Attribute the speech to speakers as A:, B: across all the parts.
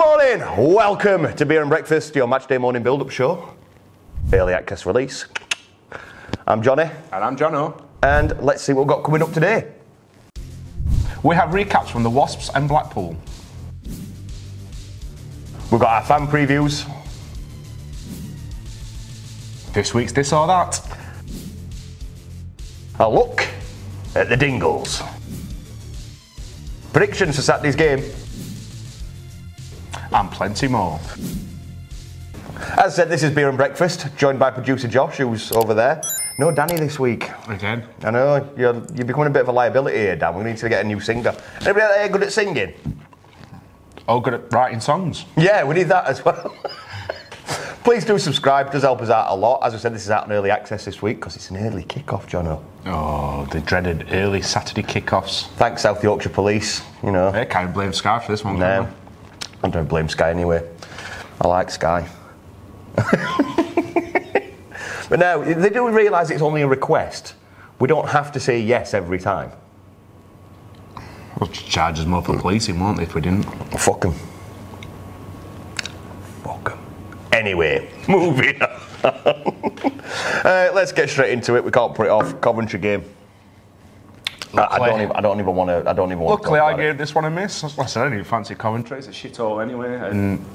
A: morning, welcome to Beer and Breakfast, your matchday morning build-up show. Early access release. I'm Johnny.
B: And I'm Jono.
A: And let's see what we've got coming up today.
B: We have recaps from the Wasps and Blackpool.
A: We've got our fan previews.
B: This week's This or That.
A: A look at the Dingles. Predictions for Saturday's game.
B: And plenty more.
A: As I said, this is Beer and Breakfast, joined by producer Josh, who's over there. No Danny this week.
B: Again.
A: I know, you're becoming a bit of a liability here, Dan. We need to get a new singer. Anybody out there good at singing?
B: Oh, good at writing songs.
A: Yeah, we need that as well. Please do subscribe, it does help us out a lot. As I said, this is out on early access this week because it's an early kick-off, Jono.
B: Oh, the dreaded early Saturday kick-offs.
A: Thanks, South Yorkshire Police, you know.
B: They can't blame Sky for this one.
A: No, I don't blame Sky anyway. I like Sky. But no, they do realise it's only a request. We don't have to say yes every time.
B: We'll charge us more for policing, won't they, if we didn't?
A: Fuck them. Fuck them. Anyway, moving on. Let's get straight into it. We can't put it off. Coventry game. I don't even want to.
B: Luckily, I gave this one a miss. Like I said, I didn't fancy Coventry. It's a shithole anyway, and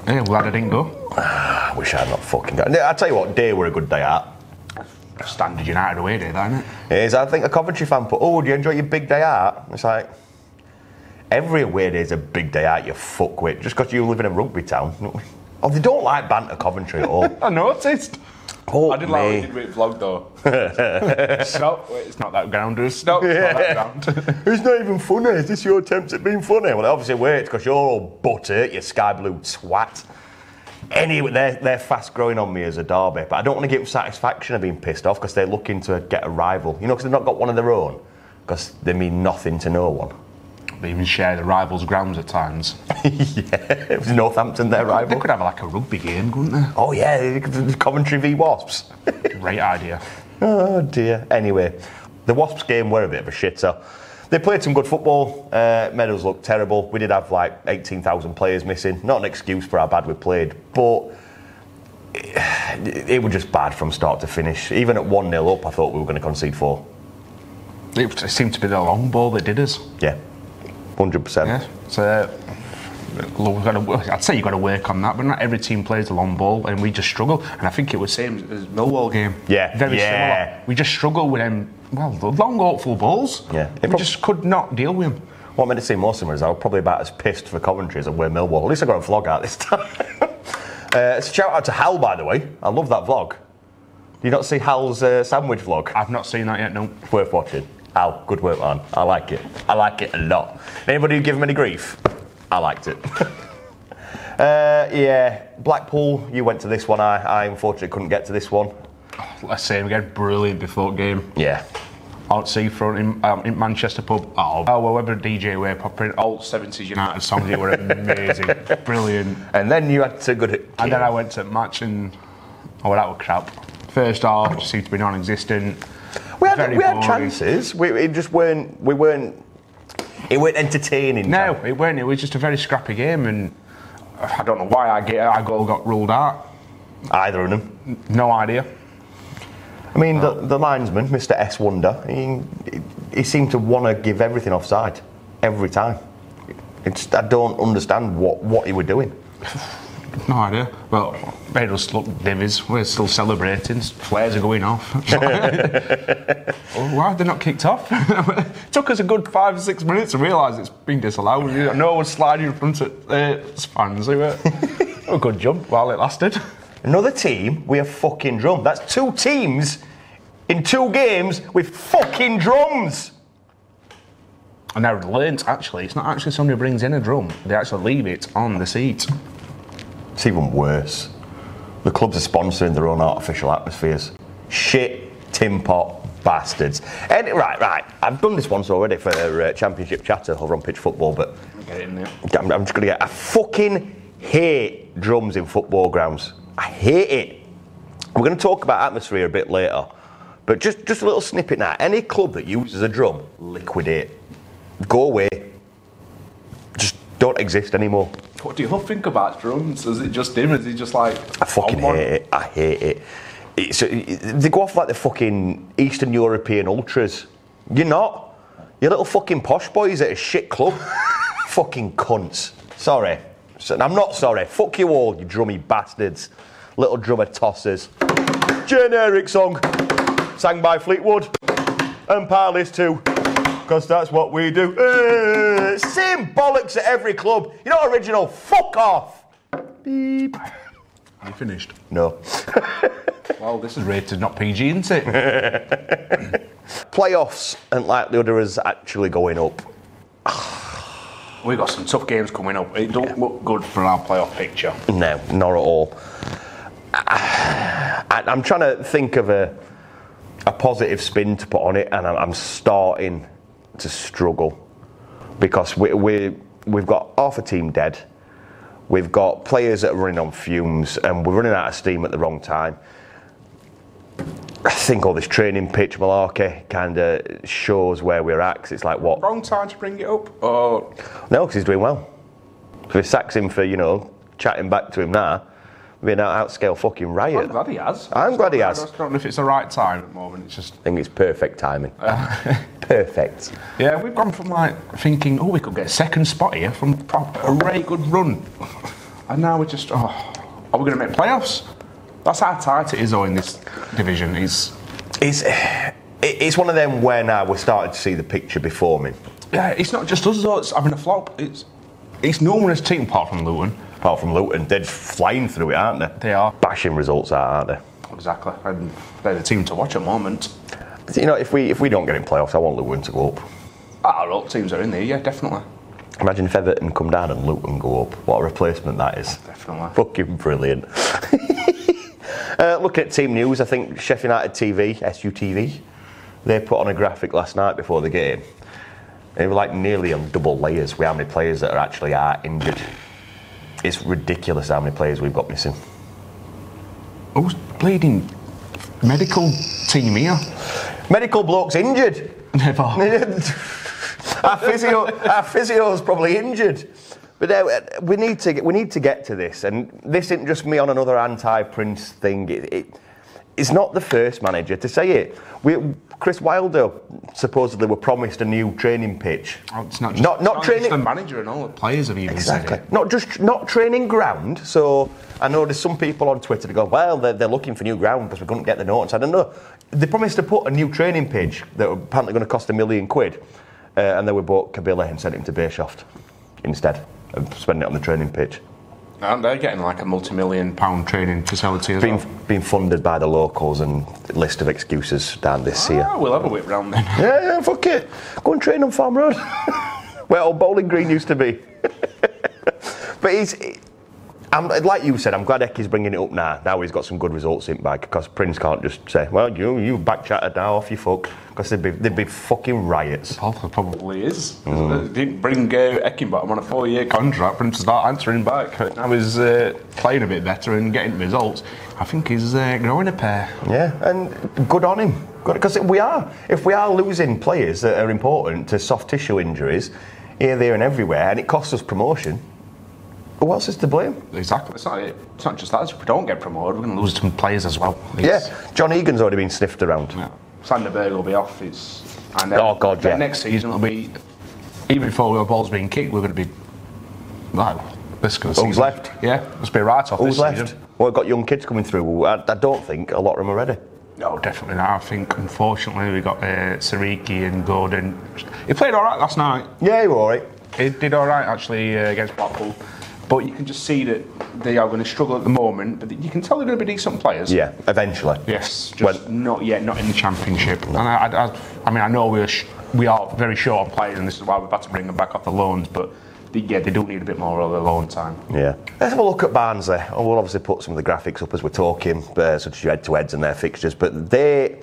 B: yeah, glad I didn't go.
A: I wish I had not fucking got. I tell you what, day were a good day out.
B: Standard United away day, that, isn't it?
A: It is. I think a Coventry fan put, "Oh, do you enjoy your big day out?" It's like every away day is a big day out. You fuckwit. Just because you live in a rugby town. Oh, they don't like banter Coventry at all.
B: I noticed.
A: Oh,
B: I did like what you did with vlog though. Stop. Wait, it's not that grounders. Stop. It's not that ground.
A: It's not even funny. Is this your attempt at being funny? Well, obviously, wait, because you're all butter, you sky blue twat. Anyway, they're fast growing on me as a derby, but I don't want to give them satisfaction of being pissed off because they're looking to get a rival. You know, because they've not got one of their own, because they mean nothing to no one.
B: They even share the rivals' grounds at times.
A: Yeah, it was Northampton their rival.
B: They could have like a rugby game, couldn't they?
A: Oh yeah, Coventry v Wasps.
B: Great idea.
A: Oh dear. Anyway, the Wasps game were a bit of a shitter. They played some good football. Meadows looked terrible. We did have like 18,000 players missing. Not an excuse for how bad we played, but it was just bad from start to finish. Even at 1-0 up, I thought we were going to concede 4.
B: It seemed to be the long ball that did us.
A: Yeah. 100%.
B: Yeah, so I'd say you've got to work on that, but not every team plays the long ball, and we just struggle. And I think it was the same as Millwall game.
A: Yeah,
B: very similar. We just struggle with them. Well, the long, hopeful balls. Yeah, we just could not deal with them.
A: What made it seem more similar is I was probably about as pissed for Coventry as I were Millwall. At least I got a vlog out this time. Shout out to Hal, by the way. I love that vlog. Did you not see Hal's sandwich vlog?
B: I've not seen that yet. No.
A: Worth watching. Al, good work, man. I like it. I like it a lot. Anybody who give him any grief? I liked it. Yeah, Blackpool, you went to this one. I unfortunately couldn't get to this one.
B: Let's say again, brilliant before game.
A: Yeah.
B: Out seafront in Manchester pub. Oh, whatever DJ were popping old 70s United songs. It were amazing, brilliant.
A: And then you had to go to.
B: And then I went to match and that was crap. First half just seemed to be non-existent.
A: We had chances. It weren't entertaining.
B: No, it weren't. It was just a very scrappy game, and I don't know why our goal got ruled out.
A: Either of them.
B: No idea.
A: I mean, the linesman, Mr. S. Wonder, he seemed to want to give everything offside every time. I don't understand what he were doing.
B: No idea. Well, they just look divvies. We're still celebrating. Flares are going off. Why are they not kicked off? It took us a good 5 or 6 minutes to realise it's been disallowed. No one sliding in front of fans. They were a good jump while it lasted.
A: Another team with a fucking drum. That's 2 teams in 2 games with fucking drums.
B: And they're learnt, actually. It's not actually somebody who brings in a drum. They actually leave it on the seat.
A: It's even worse. The clubs are sponsoring their own artificial atmospheres. Shit, tin pot bastards. Right. I've done this once already for Championship Chatter over on Pitch Football, but
B: get it in there.
A: I'm just going to get. I fucking hate drums in football grounds. I hate it. We're going to talk about atmosphere a bit later, but just a little snippet now. Any club that uses a drum, liquidate. Go away. Just don't exist anymore.
B: What do you all think about drums? Is it just him? Is he just like...
A: I fucking hate it. I hate it. They go off like the fucking Eastern European ultras. You're not. You're little fucking posh boys at a shit club. Fucking cunts. Sorry. I'm not sorry. Fuck you all, you drummy bastards. Little drummer tossers. Generic song. Sang by Fleetwood. And Parleys too. Because that's what we do. Same bollocks at every club. You're not original. Fuck off. Beep.
B: You finished?
A: No.
B: Well, this is rated not PG, isn't it?
A: Playoffs and likelihood of us actually going up.
B: We've got some tough games coming up. It don't look good for our playoff picture.
A: No, not at all. I'm trying to think of a positive spin to put on it, and I'm starting to struggle because we've got half a team dead. We've got players that are running on fumes, and we're running out of steam at the wrong time. I think all this training pitch malarkey kind of shows where we're at. 'Cause it's like, what?
B: Wrong time to bring it up? Oh.
A: No, because he's doing well. So if he sacks him for, chatting back to him now, we'll be an outscale fucking riot.
B: I'm glad he has.
A: I'm glad he has.
B: I don't know if it's the right time at the moment. It's just...
A: I think it's perfect timing. Perfect.
B: Yeah, we've gone from thinking, we could get a second spot here from a very good run. And now we're just, are we going to make playoffs? That's how tight it is though in this division. It's
A: one of them where now we're starting to see the picture before me.
B: Yeah, it's not just us though, it's having a flop. It's no one's team apart from Luton.
A: Apart from Luton, they're flying through it, aren't they?
B: They are.
A: Bashing results out, aren't they?
B: Exactly, and they're the team to watch at the moment.
A: If we don't get in playoffs, I want Luton to go up.
B: Our teams are in there, yeah, definitely.
A: Imagine if Everton come down and Luton go up. What a replacement that is.
B: Definitely.
A: Fucking brilliant. Looking at team news, I think Sheffield United TV, SUTV, they put on a graphic last night before the game. They were like nearly on double layers with how many players that are injured. It's ridiculous how many players we've got missing.
B: Who's bleeding? Medical team here?
A: Medical bloke's injured.
B: Never.
A: Our physio's probably injured. But we need to get to this, and this isn't just me on another anti-Prince thing. It's not the first manager to say it. Chris Wilder supposedly were promised a new training pitch.
B: Oh, it's not just
A: not training.
B: The manager and all the players have even
A: exactly.
B: said it.
A: Not training ground. So I know there's some people on Twitter that go, well, they're looking for new ground because we couldn't get the notes. I don't know. They promised to put a new training pitch that were apparently going to cost £1 million, and then we bought Kabila and sent him to Bayshoft instead of spending it on the training pitch.
B: And they're getting like a multi-million-pound training facility as well.
A: Being funded by the locals and a list of excuses down this year.
B: We'll have a whip round then.
A: Yeah, fuck it. Go and train on Farm Road. Where old Bowling Green used to be. But like you said, I'm glad Ecky's bringing it up now. Now he's got some good results in bag, because Prince can't just say, well, you back chatted now, off you fuck. Because they'd be fucking riots.
B: Probably is. They didn't bring Eckingbottom on a 4-year contract for him to start answering back. Now he's playing a bit better and getting results. I think he's growing a pair.
A: Yeah, and good on him. Because if we are losing players that are important to soft tissue injuries here, there and everywhere, and it costs us promotion, who else is to blame?
B: Exactly. It's not just that. If we don't get promoted, we're going to lose some players as well.
A: John Egan's already been sniffed around.
B: Yeah. Sanderberg will be off. Next season will be, even before the ball's being kicked, we're going to be, this kind of season.
A: Who's left?
B: Yeah, must be right off
A: Who's
B: this
A: left?
B: season.
A: Well, we've got young kids coming through. I don't think a lot of them are ready.
B: No, definitely not. I think, unfortunately, we got Sariki and Gordon. He played all right last night.
A: Yeah, he was all right.
B: He did all right, actually, against Blackpool. But you can just see that they are going to struggle at the moment. But you can tell they're going to be decent players.
A: Yeah, eventually.
B: Yes, just not yet, not in the Championship. No. And I know we are very short on players, and this is why we've had to bring them back off the loans. But they do need a bit more of the loan time.
A: Yeah. Let's have a look at Barnsley. We'll obviously put some of the graphics up as we're talking, such as your head-to-heads and their fixtures. But they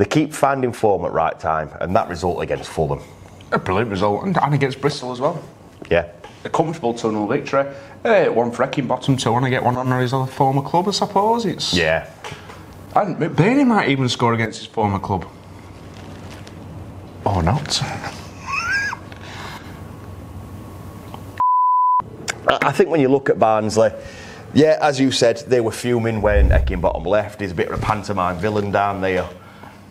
A: keep finding form at right time, and that result against Fulham.
B: A brilliant result, and against Bristol as well.
A: Yeah.
B: A comfortable 2-0 victory. One for Eckingbottom to want to get one on his other former club, I suppose.
A: Yeah.
B: And McBurney might even score against his former club. Or not.
A: I think when you look at Barnsley, yeah, as you said, they were fuming when Heckingbottom left. He's a bit of a pantomime villain down there.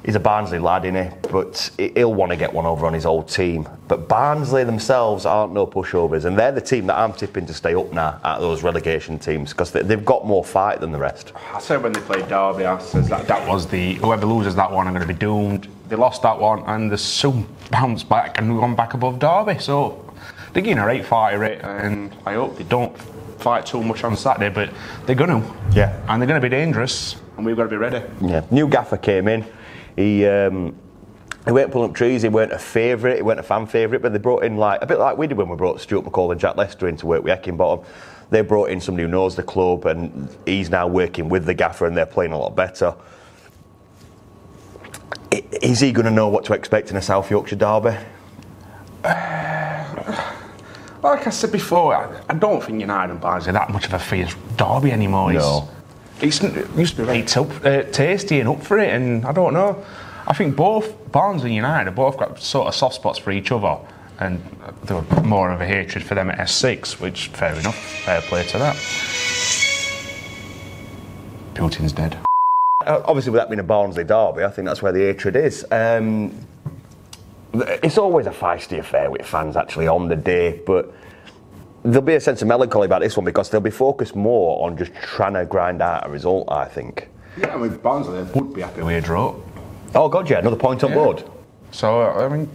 A: He's a Barnsley lad, innit? But he'll want to get one over on his old team. But Barnsley themselves aren't no pushovers, and they're the team that I'm tipping to stay up now out of those relegation teams because they've got more fight than the rest.
B: I said when they played Derby, I said that was whoever loses that one are going to be doomed. They lost that one and they soon bounced back and gone back above Derby. So they're getting a right fighter rate, and I hope they don't fight too much on Saturday, but they're going to.
A: Yeah.
B: And they're going to be dangerous, and we've got to be ready.
A: Yeah. New gaffer came in. He weren't pulling up trees, he weren't a favourite, he weren't a fan favourite, but they brought in, like a bit like we did when we brought Stuart McCall and Jack Lester in to work with Heckingbottom. They brought in somebody who knows the club, and he's now working with the gaffer, and they're playing a lot better. Is he going to know what to expect in a South Yorkshire derby?
B: Like I said before, I don't think United and Barnsley are that much of a fierce derby anymore.
A: No.
B: It used to be right tasty and up for it, and I don't know. I think both Barnsley and United have both got sort of soft spots for each other, and there were more of a hatred for them at S6, which, fair enough, fair play to that. Putin's dead.
A: Obviously, with that being a Barnsley derby, I think that's where the hatred is. It's always a feisty affair with fans, actually, on the day, but there'll be a sense of melancholy about this one because they'll be focused more on just trying to grind out a result, I think.
B: Yeah, I mean, Barnsley would be happy with a draw.
A: Oh, God, yeah, another point on board.
B: So, I mean,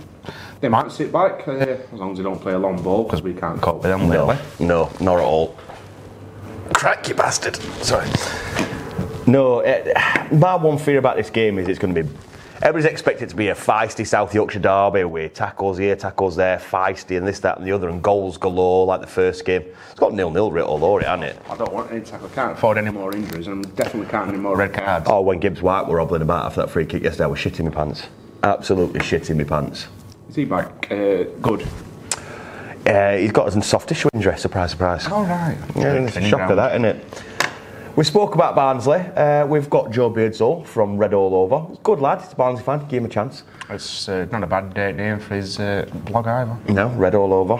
B: they might sit back as long as they don't play a long ball, because we can't cope with them lately.
A: No, not at all. Crack, you bastard. Sorry. No, my one fear about this game is it's going to be... Everybody's expected it to be a feisty South Yorkshire derby with tackles here, tackles there, feisty and this, that and the other, and goals galore like the first game. It's got 0-0 writ all over it, hasn't it?
B: I don't want any tackle. I can't afford any more injuries, and I'm definitely can't any more red cards.
A: Oh, when Gibbs White were hobbling about after that free kick yesterday, I was shitting my pants. Absolutely shitting my pants.
B: Is he back good?
A: He's got some soft tissue injury, surprise, surprise.
B: Oh, right.
A: Yeah, it's a shocker that, isn't it? We spoke about Barnsley. We've got Joe Beardsall from Red All Over. Good lad, he's a Barnsley fan, give him a chance.
B: It's not a bad name for his blog either.
A: No, Red All Over.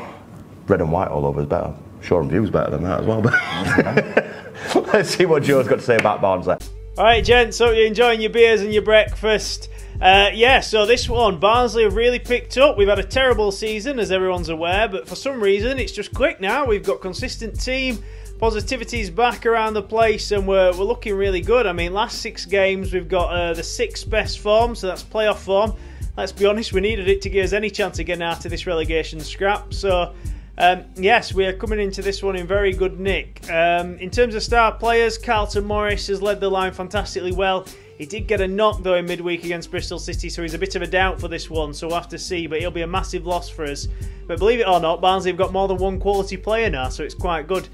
A: Red and White All Over is better. Shoreham View's better than that as well. But let's see what Joe's got to say about Barnsley.
C: Alright, gents, hope you're enjoying your beers and your breakfast. So this one, Barnsley have really picked up. We've had a terrible season, as everyone's aware, but for some reason it's just clicked now. We've got consistent team. Positivity's back around the place, and we're looking really good. I mean, last 6 games we've got the 6th best form, so that's playoff form. Let's be honest, we needed it to give us any chance of getting out of this relegation scrap. So, yes, we are coming into this one in very good nick. In terms of star players, Carlton Morris has led the line fantastically well. He did get a knock, though, in midweek against Bristol City, so he's a bit of a doubt for this one, so we'll have to see, but he'll be a massive loss for us. But believe it or not, Barnsley have got more than one quality player now, so it's quite good.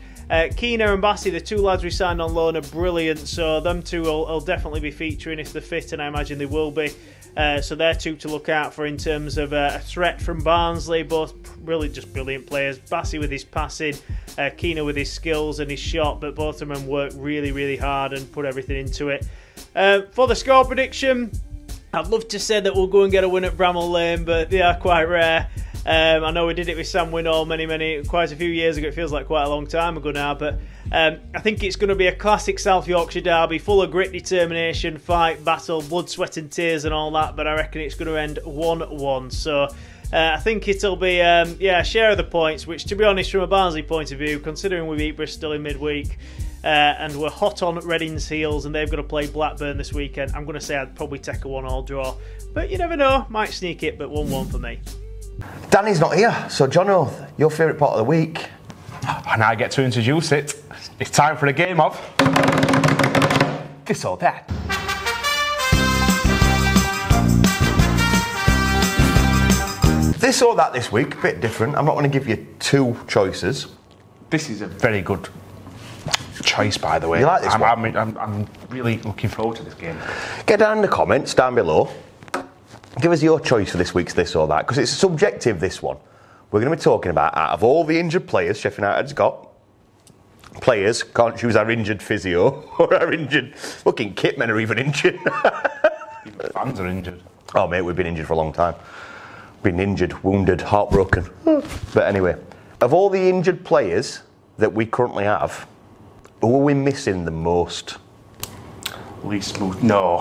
C: Keener and Bassey, the 2 lads we signed on loan, are brilliant, so them 2 will definitely be featuring if they're fit, and I imagine they will be. So they're 2 to look out for in terms of a threat from Barnsley, both really just brilliant players. Bassey with his passing, Keener with his skills and his shot, but both of them work really, really hard and put everything into it. For the score prediction, I'd love to say that we'll go and get a win at Bramall Lane, but they are quite rare. I know we did it with Sam Winnall quite a few years ago. It feels like quite a long time ago now, but I think it's going to be a classic South Yorkshire derby, full of grit, determination, fight, battle, blood, sweat and tears and all that, but I reckon it's going to end 1-1. So I think it'll be a share of the points, which, to be honest, from a Barnsley point of view, considering we beat Bristol in midweek and we're hot on Reading's heels and they've got to play Blackburn this weekend, I'm going to say I'd probably take a 1-1 draw, but you never know, might sneak it, but 1-1 for me.
A: Danny's not here, so Jono, your favourite part of the week?
B: And I get to introduce it. It's time for a game of This or That.
A: This or that this week, a bit different. I'm not going to give you 2 choices.
B: This is a very good choice, by the way.
A: You like this one?
B: I'm really looking forward to this game.
A: Get down in the comments down below. Give us your choice for this week's This or That, because it's subjective, this one. We're going to be talking about, out of all the injured players Sheffield United's got, players, can't choose our injured physio, or our injured, fucking kitmen are even injured.
B: Even fans are injured.
A: Oh mate, we've been injured for a long time. Been injured, wounded, heartbroken. But anyway, of all the injured players that we currently have, who are we missing the most?
B: Least smooth. No.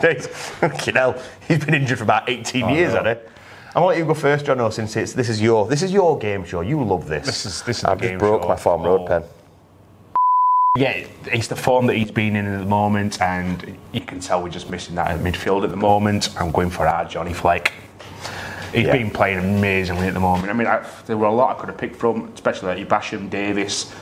A: Fucking hell, he's been injured for about 18 years, hasn't he? I'm gonna let you go first, John. Since this is your game show. You love this.
B: This is
A: I've just broke my Farm Road pen.
B: Yeah, it's the form that he's been in at the moment, and you can tell we're just missing that at midfield at the moment. I'm going for our Johnny Fleck. He's been playing amazingly at the moment. I mean, there were a lot I could have picked from, especially like Basham, Davis,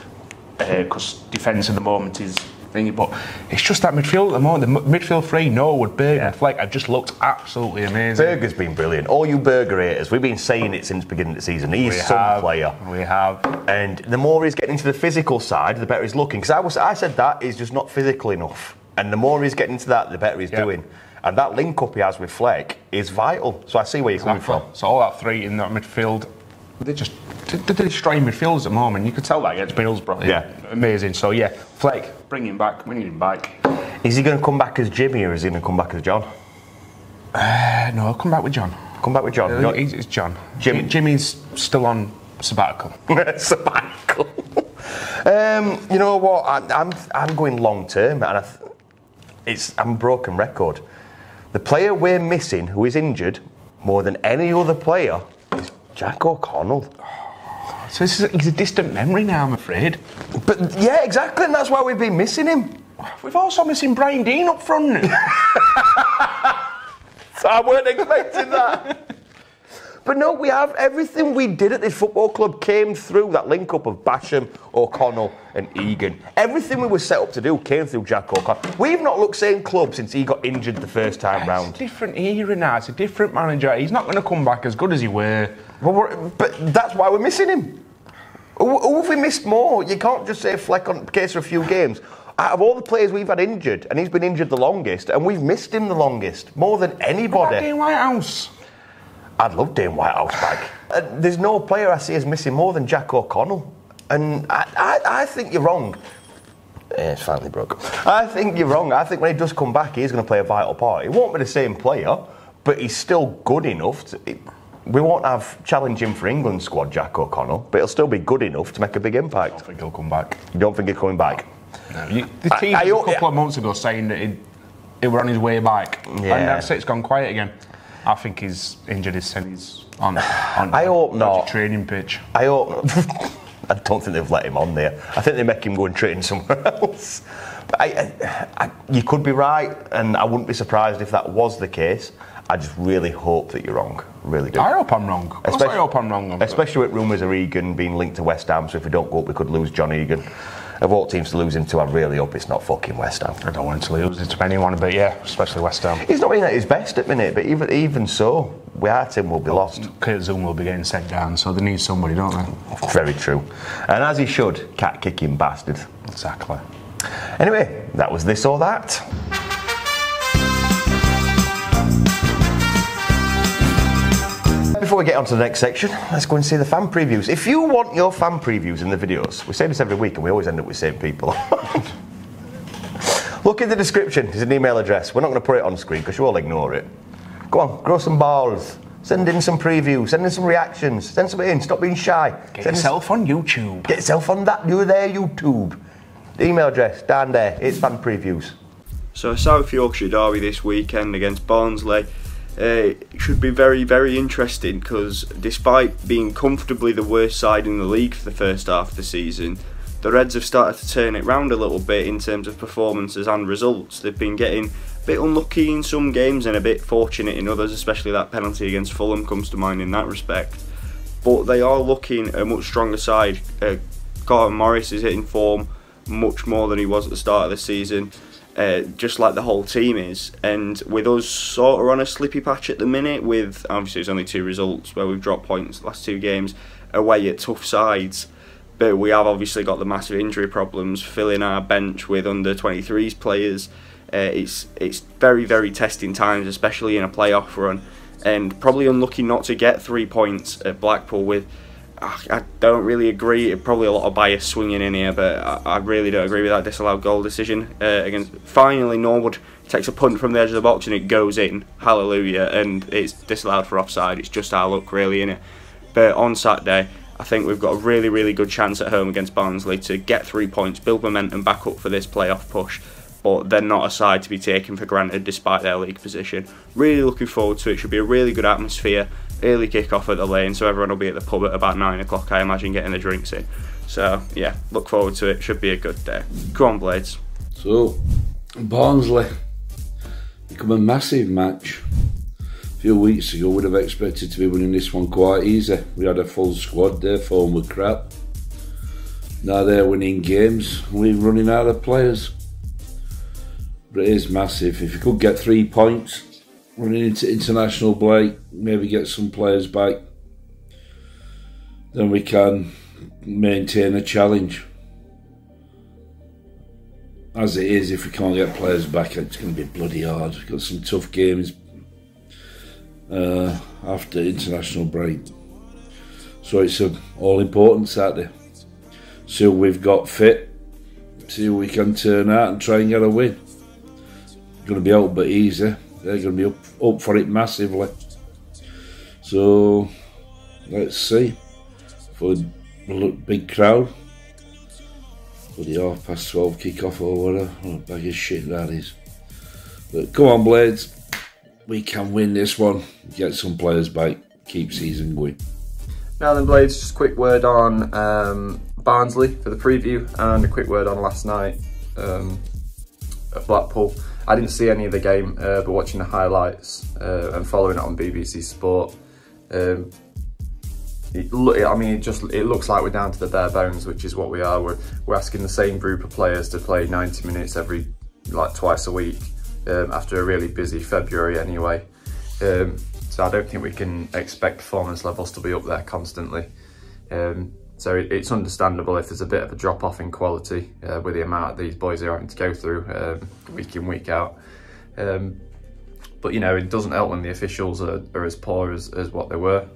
B: because defence at the moment is thingy. But it's just that midfield at the moment. The midfield three, Norwood, Berger, and Fleck, have just looked absolutely amazing.
A: Berger's been brilliant. All you Berger haters, we've been saying it since the beginning of the season. He's some player.
B: We have.
A: And the more he's getting into the physical side, the better he's looking. Because I said that he's just not physical enough. And the more he's getting into that, the better he's doing. And that link-up he has with Fleck is vital. So I see where you're coming from.
B: So all that three in that midfield, they're destroying midfielders at the moment. You could tell that against Middlesbrough.
A: Yeah.
B: Amazing. So yeah, Fleck, bring him back. We need him back.
A: Is he going to come back as Jimmy or is he going to come back as John?
B: No, I'll come back with John.
A: Come back with John.
B: It's John. Jimmy's still on sabbatical.
A: Sabbatical. You know what? I'm going long term, and I'm a broken record. The player we're missing, who is injured more than any other player, is Jack O'Connell.
B: So he's a distant memory now, I'm afraid.
A: But yeah, exactly, and that's why we've been missing him.
B: We've also missing Brian Dean up front.
A: So I weren't expecting that. But no, we have everything we did at this football club came through that link-up of Basham, O'Connell and Egan. Everything we were set up to do came through Jack O'Connell. We've not looked same club since he got injured the first time round.
B: It's a different era now, it's a different manager. He's not going to come back as good as he were.
A: But that's why we're missing him. Who have we missed more? You can't just say Fleck on case for a few games. Out of all the players we've had injured, and he's been injured the longest, and we've missed him the longest, more than anybody.
B: What about Dean Whitehouse?
A: I'd love Dane Whitehouse back. There's no player I see as missing more than Jack O'Connell. And I think you're wrong. It's finally broke. I think you're wrong. I think when he does come back, he's going to play a vital part. He won't be the same player, but he's still good enough. We won't have challenging for England squad, Jack O'Connell, but he'll still be good enough to make a big impact.
B: I don't think he'll come back.
A: You don't think he's coming back?
B: No. The team a couple of months ago saying that he were on his way back.
A: Yeah.
B: And that's it, it's gone quiet again. I think he's injured his son. He's on
A: I hope not.
B: Training pitch.
A: I hope not. I don't think they've let him on there. I think they make him go and train somewhere else. But you could be right, and I wouldn't be surprised if that was the case. I just really hope that you're wrong. Really do.
B: I hope I'm wrong. I hope I'm wrong.
A: Especially with rumours of Egan being linked to West Ham, so if we don't go up, we could lose John Egan. Of all teams to lose him to, I really hope it's not fucking West Ham.
B: I don't want to lose it to anyone, but yeah, especially West Ham.
A: He's not been at his best at the minute, but even so, without him, we'll be lost.
B: Kurt Zoom will be getting sent down, so they need somebody, don't they?
A: Very true. And as he should, cat-kicking bastard.
B: Exactly.
A: Anyway, that was This or That. Before we get on to the next section, let's go and see the fan previews. If you want your fan previews in the videos, we say this every week and we always end up with the same people. Look in the description, there's an email address. We're not going to put it on screen because you all ignore it. Go on, grow some balls. Send in some previews, send in some reactions, send some in, stop being shy.
B: Get yourself on YouTube.
A: Get yourself on that new there YouTube. The email address, down there, it's fan previews.
D: So South Yorkshire derby this weekend against Barnsley. It should be very, very interesting because despite being comfortably the worst side in the league for the first half of the season, the Reds have started to turn it round a little bit in terms of performances and results. They've been getting a bit unlucky in some games and a bit fortunate in others, especially that penalty against Fulham comes to mind in that respect. But they are looking a much stronger side. Carlton Morris is hitting form much more than he was at the start of the season. Just like the whole team is, and with us sort of on a slippy patch at the minute, with obviously it's only 2 results where we've dropped points the last 2 games away at tough sides, but we have obviously got the massive injury problems filling our bench with under 23s players. It's very, very testing times, especially in a playoff run, and probably unlucky not to get 3 points at Blackpool with. I don't really agree. Probably a lot of bias swinging in here, but I really don't agree with that disallowed goal decision. Against finally, Norwood takes a punt from the edge of the box and it goes in. Hallelujah! And it's disallowed for offside. It's just our luck, really, innit? But on Saturday, I think we've got a really, really good chance at home against Barnsley to get 3 points, build momentum back up for this playoff push. But they're not a side to be taken for granted despite their league position. Really looking forward to it. Should be a really good atmosphere. Early kick-off at the Lane, so everyone will be at the pub at about 9 o'clock, I imagine, getting the drinks in. So, yeah, look forward to it. Should be a good day. Go on, Blades.
E: So, Barnsley, become a massive match. A few weeks ago, we'd have expected to be winning this one quite easy. We had a full squad, their form was crap. Now they're winning games, we're running out of players. But it is massive. If you could get 3 points, running into international break, maybe get some players back, then we can maintain a challenge. As it is, if we can't get players back, it's going to be bloody hard. We've got some tough games after international break. So it's an all-important Saturday. See who we've got fit, see who we can turn out and try and get a win. It's going to be out but easy. They're going to be up for it massively. So, let's see. For a big crowd. For the 12:30 kick-off or whatever. What a bag of shit that is. But come on, Blades. We can win this one. Get some players back. Keep season going.
F: Now then, Blades, just a quick word on Barnsley for the preview and a quick word on last night at Blackpool. I didn't see any of the game, but watching the highlights and following it on BBC Sport, it looks like we're down to the bare bones, which is what we are. We're asking the same group of players to play 90 minutes twice a week after a really busy February anyway. So I don't think we can expect performance levels to be up there constantly. So it's understandable if there's a bit of a drop off in quality with the amount these boys are having to go through week in, week out. But you know, it doesn't help when the officials are as poor as what they were.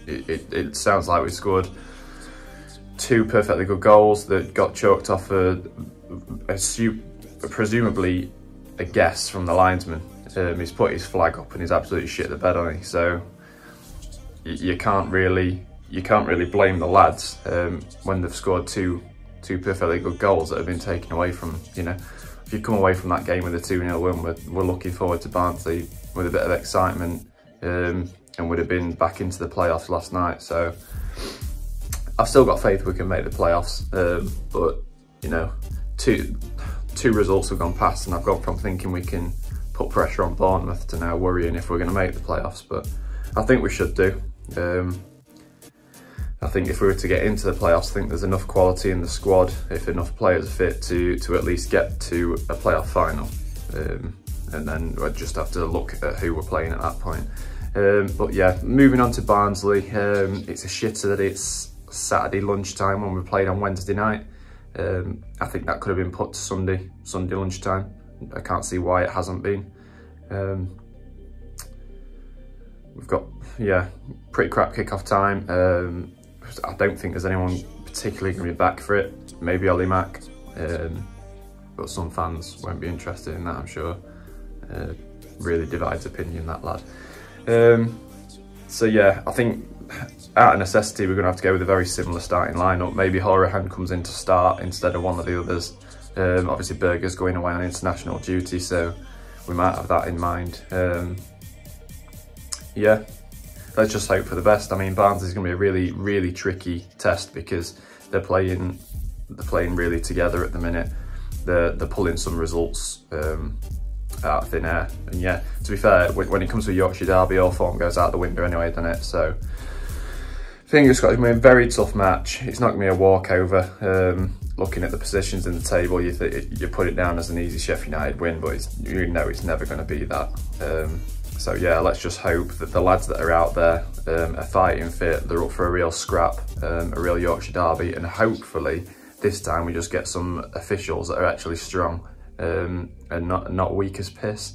F: It sounds like we scored 2 perfectly good goals that got choked off presumably a guess from the linesman. He's put his flag up and he's absolutely shit the bed on it. So you can't really blame the lads when they've scored two perfectly good goals that have been taken away from, you know. If you come away from that game with a 2-0 win, we're looking forward to Barnsley with a bit of excitement and would have been back into the playoffs last night. So I've still got faith we can make the playoffs, but you know, two results have gone past and I've gone from thinking we can put pressure on Bournemouth to now worrying if we're going to make the playoffs, but I think we should do. I think if we were to get into the playoffs, I think there's enough quality in the squad, if enough players are fit, to at least get to a playoff final. And then we'd just have to look at who we're playing at that point. But yeah, moving on to Barnsley, it's a shitter that it's Saturday lunchtime when we played on Wednesday night. I think that could have been put to Sunday lunchtime. I can't see why it hasn't been. We've got, yeah, pretty crap kick-off time. I don't think there's anyone particularly going to be back for it. Maybe Ollie Mack, but some fans won't be interested in that, I'm sure. Really divides opinion, that lad. So yeah, I think out of necessity we're going to have to go with a very similar starting lineup. Maybe Shoreham comes in to start instead of one of the others. Obviously Berger's going away on international duty, so we might have that in mind. Yeah, let's just hope for the best. I mean, Barnsley's going to be a really, really tricky test because they're playing really together at the minute. They're pulling some results out of thin air. And yeah, to be fair, when it comes to a Yorkshire derby, all form goes out the window anyway, doesn't it? So fingers crossed. It's going to be a very tough match. It's not going to be a walkover. Looking at the positions in the table, you put it down as an easy Sheffield United win, but you know it's never going to be that. So yeah, let's just hope that the lads that are out there are fighting fit, they're up for a real scrap, a real Yorkshire derby, and hopefully this time we just get some officials that are actually strong and not weak as piss.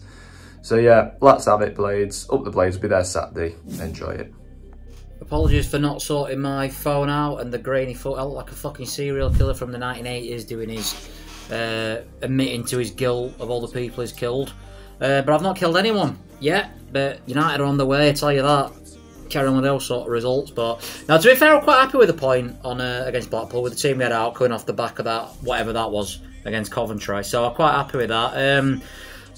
F: So yeah, let's have it, Blades. Up the Blades will be there Saturday. Enjoy it.
G: Apologies for not sorting my phone out and the grainy foot. I look like a fucking serial killer from the 1980s doing his admitting to his guilt of all the people he's killed. But I've not killed anyone yet. But United are on the way, I tell you that. carry on with those sort of results. But now, to be fair, I'm quite happy with the point on against Blackpool, with the team we had out coming off the back of that, whatever that was, against Coventry. So I'm quite happy with that.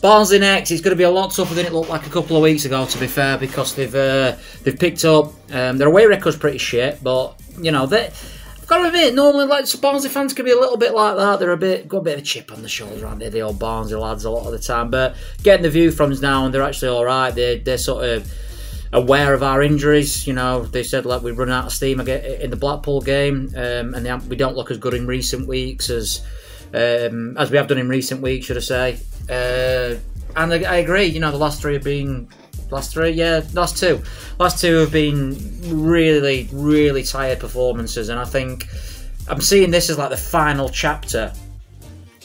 G: Barnsley next. It's going to be a lot tougher than it looked like a couple of weeks ago, to be fair, because they've picked up. Their away record's pretty shit, but you know I've got to admit, normally like Barnsley fans can be a little bit like that. They're got a bit of a chip on the shoulder, aren't they? The old Barnsley lads a lot of the time. But getting the view from us now, and they're actually all right. They're sort of aware of our injuries. You know, they said like we run out of steam in the Blackpool game, and we don't look as good in recent weeks as we have done in recent weeks, should I say? And I agree. You know, the last two have been really, really tired performances, and I think I'm seeing this as like the final chapter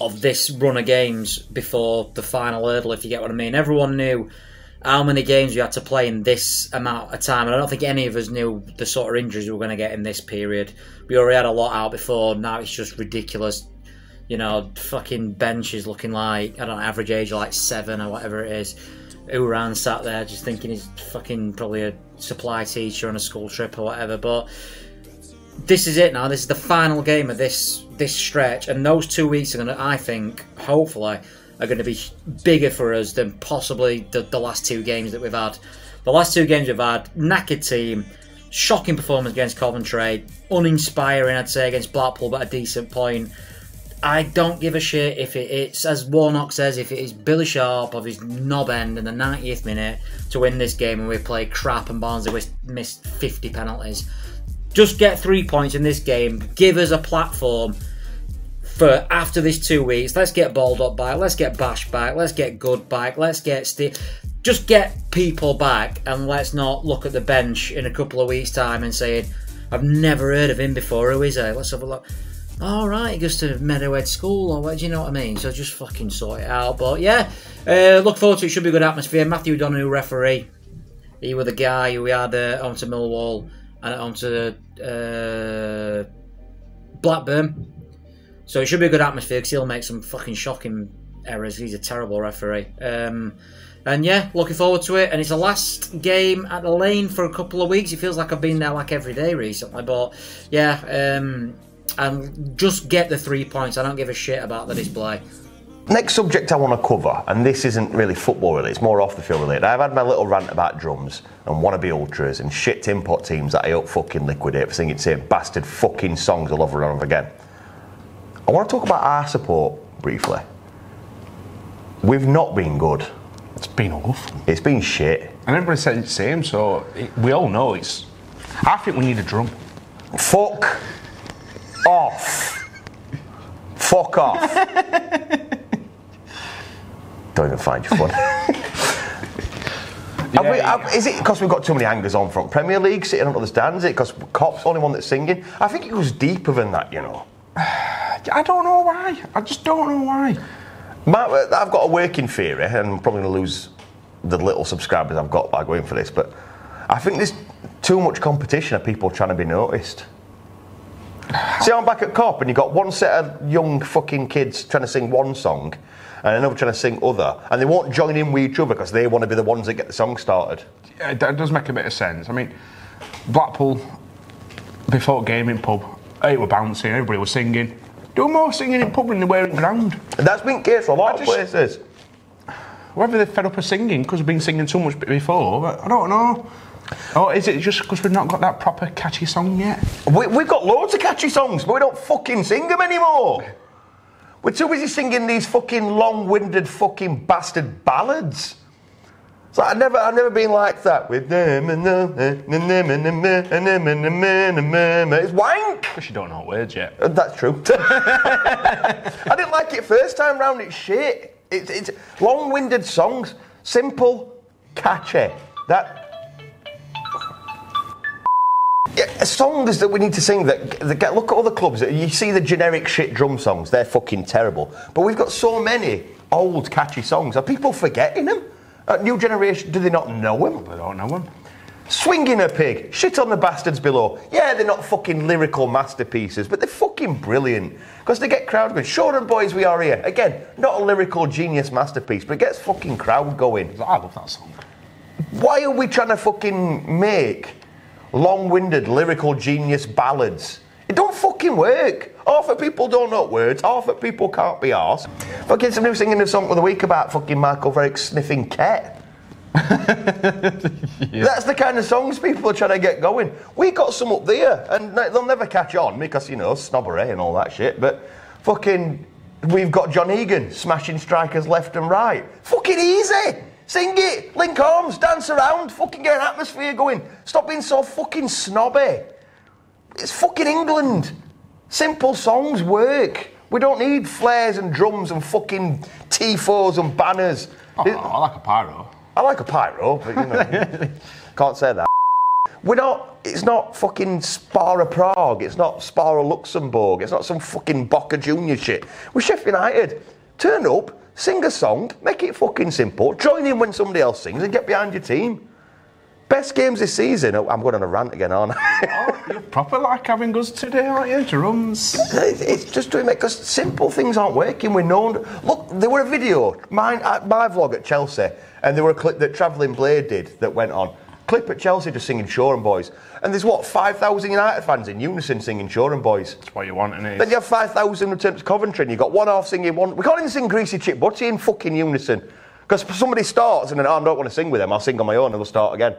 G: of this run of games before the final hurdle, if you get what I mean. Everyone knew how many games you had to play in this amount of time, and I don't think any of us knew the sort of injuries we were going to get in this period. We already had a lot out before. Now it's just ridiculous. You know, fucking bench is looking like, I don't know, average age of like 7 or whatever it is. Uran sat there just thinking he's fucking probably a supply teacher on a school trip or whatever. But this is it now. This is the final game of this stretch, and those 2 weeks are going to, I think, hopefully, are going to be bigger for us than possibly the last 2 games that we've had. The last 2 games we've had, knackered team, shocking performance against Coventry, uninspiring, I'd say, against Blackpool, but a decent point. I don't give a shit if it's, as Warnock says, if it is Billy Sharp of his knob end in the 90th minute to win this game and we play crap and Barnsley missed 50 penalties. Just get 3 points in this game. Give us a platform for after this 2 weeks. Let's get balled up back. Let's get Bash back. Let's get Good back. Let's get just get people back, and let's not look at the bench in a couple of weeks' time and saying, I've never heard of him before. Who is he? Let's have a look. All right, he goes to Meadowhead School, or what? Do you know what I mean? So just fucking sort it out. But yeah, look forward to it. Should be a good atmosphere. Matthew O'Donoghue, referee. He was the guy who we had on to Millwall and on to Blackburn. So it should be a good atmosphere because he'll make some fucking shocking errors. He's a terrible referee. And yeah, looking forward to it. And it's the last game at the Lane for a couple of weeks. It feels like I've been there like every day recently. But yeah, and just get the 3 points. I don't give a shit about the display.
A: Next subject I want to cover, and this isn't really football related, it's more off the field related. I've had my little rant about drums and wannabe ultras and shit import teams that I hope fucking liquidate for singing the same bastard fucking songs all over and over again. I want to talk about our support briefly. We've not been good.
B: It's been awful.
A: It's been shit.
B: And everybody said the same, so we all know it's... I think we need a drum.
A: Fuck off. Fuck off. Don't even find you funny. Is it because we've got too many hangers on from Premier League sitting under the stands? Is it because Cop's the only one that's singing? I think it goes deeper than that, you know.
B: I don't know why. I just don't know why.
A: I've got a working theory, and I'm probably going to lose the little subscribers I've got by going for this, but I think there's too much competition of people trying to be noticed. See, I'm back at Cop, and you've got one set of young fucking kids trying to sing one song, and another trying to sing other, and they won't join in with each other because they want to be the ones that get the song started.
B: Yeah, that does make a bit of sense. I mean, Blackpool, before gaming pub, it were bouncing, everybody was singing. Do more singing in pub than they were in ground.
A: And that's been the case for a lot of places.
B: Whether they're fed up of singing because we've been singing so much before, I don't know. Or is it just because we've not got that proper catchy song yet?
A: We've got loads of catchy songs, but we don't fucking sing them anymore. We're too busy singing these fucking long-winded fucking bastard ballads. So I've never been like that with them and it's wank.
B: Because you don't know words yet.
A: That's true. I didn't like it first time round. It's shit. It's long-winded songs, simple, catchy. Songs that we need to sing that get, look at other clubs. You see the generic shit drum songs, they're fucking terrible. But we've got so many old catchy songs. Are people forgetting them? New generation, do they not know them?
B: They don't know them.
A: Swinging a Pig, Shit on the Bastards Below. Yeah, they're not fucking lyrical masterpieces, but they're fucking brilliant. Because they get crowd going. Shoreham Boys, We Are Here. Again, not a lyrical genius masterpiece, but it gets fucking crowd going.
B: I love that song.
A: Why are we trying to fucking make long-winded lyrical genius ballads? It don't fucking work. Half of people don't know words, half of people can't be arsed. Fucking somebody singing a song of the week about fucking Michael Varick sniffing cat. That's the kind of songs people are trying to get going. We got some up there, and they'll never catch on because, you know, snobbery and all that shit, but fucking, we've got John Egan smashing strikers left and right. Fucking easy! Sing it! Link arms, dance around, fucking get an atmosphere going. Stop being so fucking snobby. It's fucking England. Simple songs work. We don't need flares and drums and fucking tifos and banners.
B: Oh, I like a pyro.
A: I like a pyro, but you know, can't say that. We're not, it's not fucking Spa Prague, it's not Spa Luxembourg, it's not some fucking Boca Junior shit. We're Sheffield United. Turn up, sing a song, make it fucking simple, join in when somebody else sings and get behind your team. Best games this season. Oh, I'm going on a rant again, aren't I?
B: Oh, you're proper like having us today, aren't you? Drums.
A: It's just doing it because simple things aren't working. We're known. Look, there were a video, my vlog at Chelsea, and there were a clip that Travelling Blade did that went on. Clip at Chelsea just singing Shoreham Boys. And there's what, 5,000 United fans in unison singing Shoreham Boys.
B: That's what you want, innit?
A: Then you have 5,000 return to Coventry and you've got one half singing one. We can't even sing Greasy Chip Butty in fucking unison. Because somebody starts and then, oh, I don't want to sing with them, I'll sing on my own and we'll start again.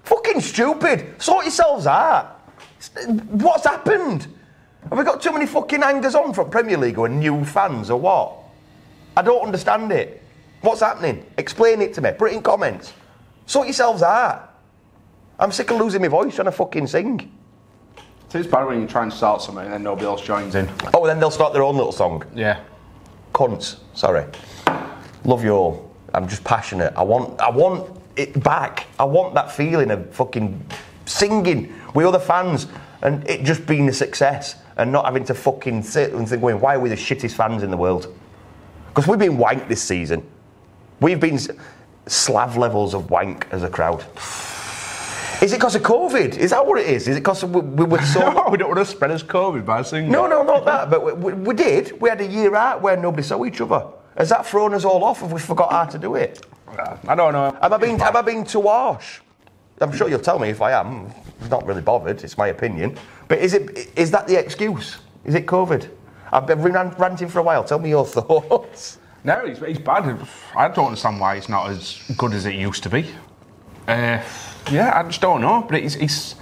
A: Fucking stupid. Sort yourselves out. What's happened? Have we got too many fucking hangers on from Premier League or new fans or what? I don't understand it. What's happening? Explain it to me. Put it in comments. Sort yourselves out. I'm sick of losing my voice trying to fucking sing.
B: It's bad when you try and start something and then nobody else joins in.
A: Oh, then they'll start their own little song.
B: Yeah.
A: Cunts. Sorry. Love you all. I'm just passionate. I want it back. I want that feeling of fucking singing with other fans and it just being a success and not having to fucking sit and think, why are we the shittest fans in the world? Because we've been wanked this season. We've been Slav levels of wank as a crowd. Is it because of COVID? Is that what it is? Is it because we were so...
B: No, we don't want to spread us COVID by singing.
A: No, not that. But we did. We had a year out where nobody saw each other. Has that thrown us all off? Have we forgot how to do it?
B: I don't know.
A: Have I been too harsh? I'm sure you'll tell me if I am. I'm not really bothered. It's my opinion. But is that the excuse? Is it COVID? I've been ranting for a while. Tell me your thoughts.
B: No, it's bad. I don't understand why it's not as good as it used to be. Yeah, I just don't know. But you just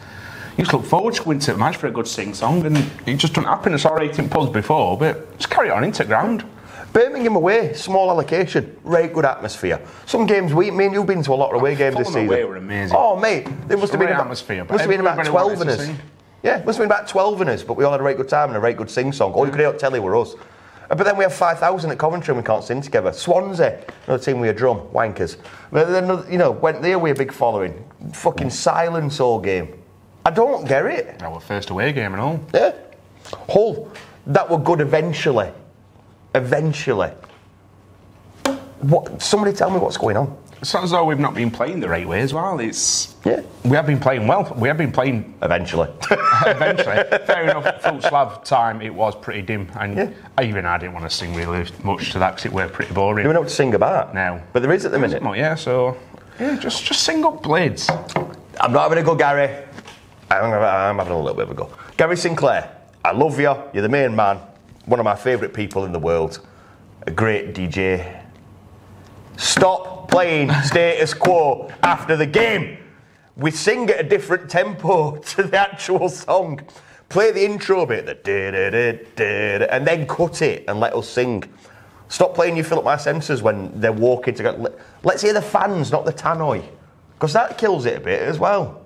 B: look forward to going to the match for a good sing-song, and it just doesn't happen. I saw 18 pubs before, but just carry it on into ground.
A: Birmingham away, small allocation, very good atmosphere. Some games, me and you've been to a lot of away games this season.
B: Away were amazing.
A: Oh, mate, there must have been
B: atmosphere.
A: Must have been about 12 in us. Yeah, must have been about 12 in us, but we all had a very good time and a very good sing-song. All you could hear on telly were us. But then we have 5,000 at Coventry and we can't sing together. Swansea, another team with a drum, wankers. But then, you know, went there with a big following. Fucking silence all game. I don't get it.
B: Our first away game and all.
A: Yeah. Hull, that were good eventually. Eventually. What? Somebody tell me what's going on.
B: It's not as though we've not been playing the right way as well.
A: Yeah.
B: We have been playing well. We have been playing
A: eventually.
B: Eventually. Fair enough. Full Slav time, it was pretty dim, and I didn't want to sing really much to that because it were pretty boring.
A: You don't know what to sing about.
B: No,
A: but there is at the minute.
B: Yeah. So just sing up Blades.
A: I'm not having a go, Gary. I'm having a little bit of a go. Gary Sinclair, I love you. You're the main man. One of my favourite people in the world. A great DJ. Stop playing Status Quo after the game. We sing at a different tempo to the actual song. Play the intro bit, and then cut it and let us sing. Stop playing You Fill Up My Senses when they're walking together. Let's hear the fans, not the tannoy. Because that kills it a bit as well.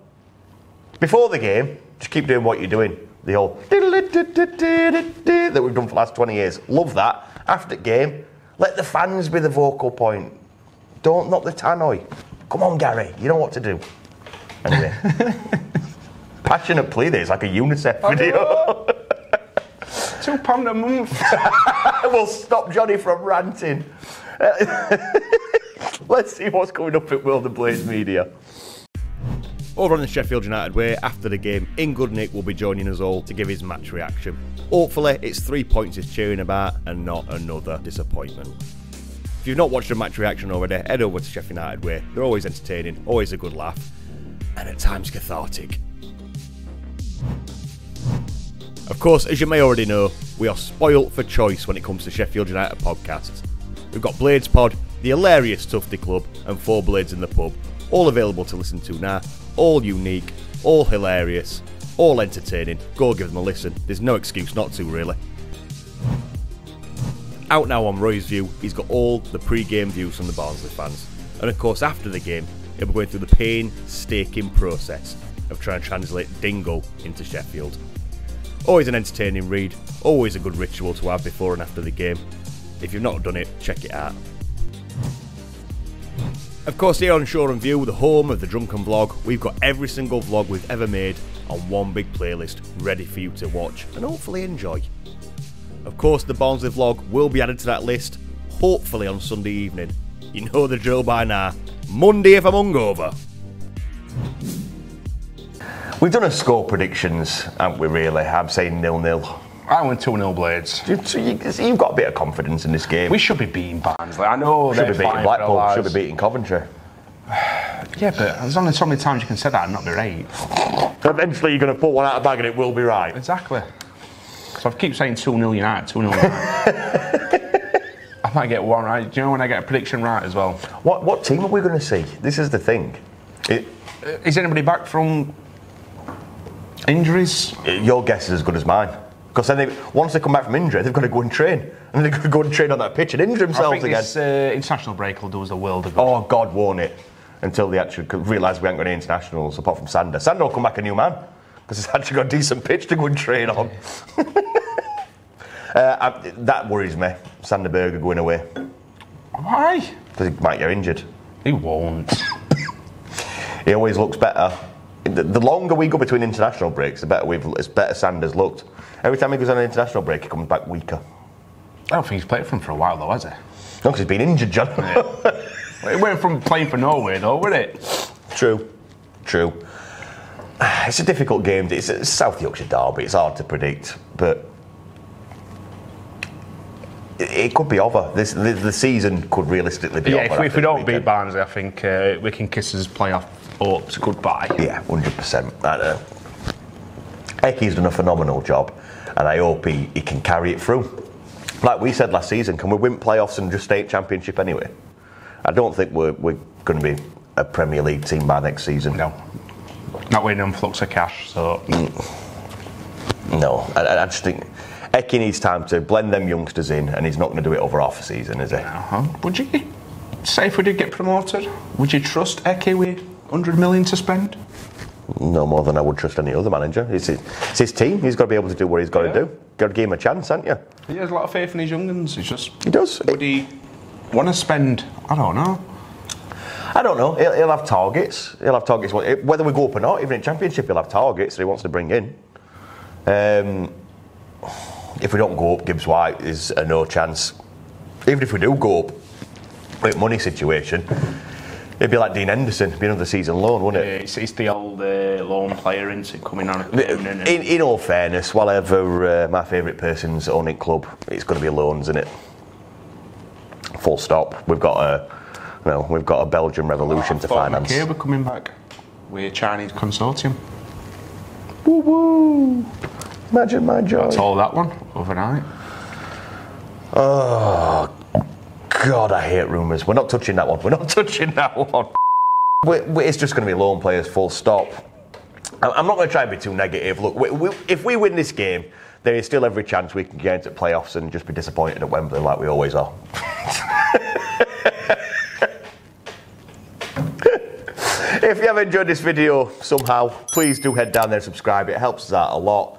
A: Before the game, just keep doing what you're doing. The whole that we've done for the last 20 years. Love that. After the game, let the fans be the vocal point. Not the tannoy. Come on, Gary. You know what to do. Anyway. Passionate plea there. It's like a UNICEF video.
B: £2 a month.
A: We'll stop Johnny from ranting. Let's see what's coming up at World of Blades Media. Over on the Sheffield United way, after the game, In Good Nick will be joining us all to give his match reaction. Hopefully, it's 3 points he's cheering about and not another disappointment. If you've not watched a match reaction already, head over to Sheffield United Way. They're always entertaining, always a good laugh, and at times cathartic. Of course, as you may already know, we are spoilt for choice when it comes to Sheffield United podcasts. We've got Blades Pod, the hilarious Tufty Club, and 4 Blades in the Pub, all available to listen to now, all unique, all hilarious, all entertaining. Go give them a listen, there's no excuse not to, really. Out now on Roy's View, he's got all the pre-game views from the Barnsley fans, and of course after the game, he'll be going through the painstaking process of trying to translate Dingle into Sheffield. Always an entertaining read, always a good ritual to have before and after the game. If you've not done it, check it out. Of course, here on Shoreham View, the home of the Drunken Vlog, we've got every single vlog we've ever made on one big playlist ready for you to watch and hopefully enjoy. Of course, the Barnsley vlog will be added to that list, hopefully on Sunday evening. You know the drill by now. Monday if I'm hungover. We've done a score predictions, haven't we, really? I'm saying 0-0.
B: I went 2-0 Blades.
A: So you've got a bit of confidence in this game.
B: We should be beating Barnsley. I know
A: should
B: they're
A: be beating
B: fighting
A: Blackpool,
B: for
A: should be beating Coventry.
B: Yeah, but there's only so many times you can say that and not be right.
A: Eventually you're going to put one out of the bag and it will be right.
B: Exactly. So I keep saying 2-0 United, 2-0 United. I might get one right. Do you know when I get a prediction right as well?
A: What team are we going to see? This is the thing.
B: Is anybody back from injuries?
A: Your guess is as good as mine. Because then once they come back from injury, they've got to go and train. And they've got to go and train on that pitch and injure themselves again.
B: I think this international break will do us a world of good.
A: Oh, God, won't it? Until they actually realise we haven't got any internationals apart from Sander. Sander will come back a new man. Because he's actually got a decent pitch to go and train on. That worries me. Sander Berger going away.
B: Why?
A: Because he might get injured.
B: He won't.
A: He always looks better. The longer we go between international breaks, the better Sanders looked. Every time he goes on an international break, he comes back weaker.
B: I don't think he's played for him for a while, though, has he?
A: No, because he's been injured, John.
B: Yeah. It went from playing for Norway, though, wasn't it?
A: True. It's a difficult game. It's a South Yorkshire derby. It's hard to predict, but it could be over. The season could realistically be over.
B: Yeah, if we don't beat Barnsley, I think we can kiss his playoff hopes goodbye.
A: Yeah, 100%. I know. Ecky's done a phenomenal job, and I hope he can carry it through. Like we said last season, can we win playoffs and just stay at Championship anyway? I don't think we're going to be a Premier League team by next season.
B: No. Not with an influx of cash, so...
A: No, I just think Ecky needs time to blend them youngsters in, and he's not going to do it over half a season, is he?
B: Would you say if we did get promoted, would you trust Ecky with 100 million to spend?
A: No more than I would trust any other manager. It's his team. He's got to be able to do what he's got to do. Got to give him a chance, haven't you?
B: He has a lot of faith in his young'uns.
A: He does.
B: Would he want to spend? I don't know.
A: He'll have targets. Whether we go up or not, even in Championship, he'll have targets that he wants to bring in. If we don't go up, Gibbs White is a no chance. Even if we do go up, with money situation, it'd be like Dean Henderson, be another season loan, wouldn't it?
B: It's the old loan player, isn't it, coming on.
A: In all fairness, whatever my favourite person's owning club, it's going to be loans, isn't it? Full stop. We've got a Belgian revolution to finance.
B: Okay, we're coming back. We're a Chinese consortium.
A: Woo woo! Imagine my joy.
B: I told that one overnight.
A: Oh God, I hate rumours. We're not touching that one. It's just going to be loan players, full stop. I'm not going to try and be too negative. Look, if we win this game, there is still every chance we can get into playoffs and just be disappointed at Wembley like we always are. If you have enjoyed this video somehow, please do head down there and subscribe. It helps us out a lot.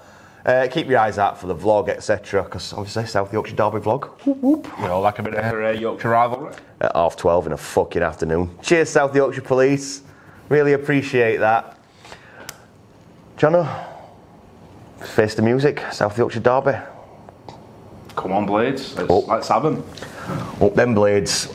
A: Keep your eyes out for the vlog, etc. Because obviously, South Yorkshire Derby vlog. Whoop, whoop.
B: You know, like a bit of Yorkshire rivalry.
A: At 12:30 in a fucking afternoon. Cheers, South Yorkshire Police. Really appreciate that. Jono, face the music. South Yorkshire Derby.
B: Come on, Blades. Let's have them.
A: Up them Blades.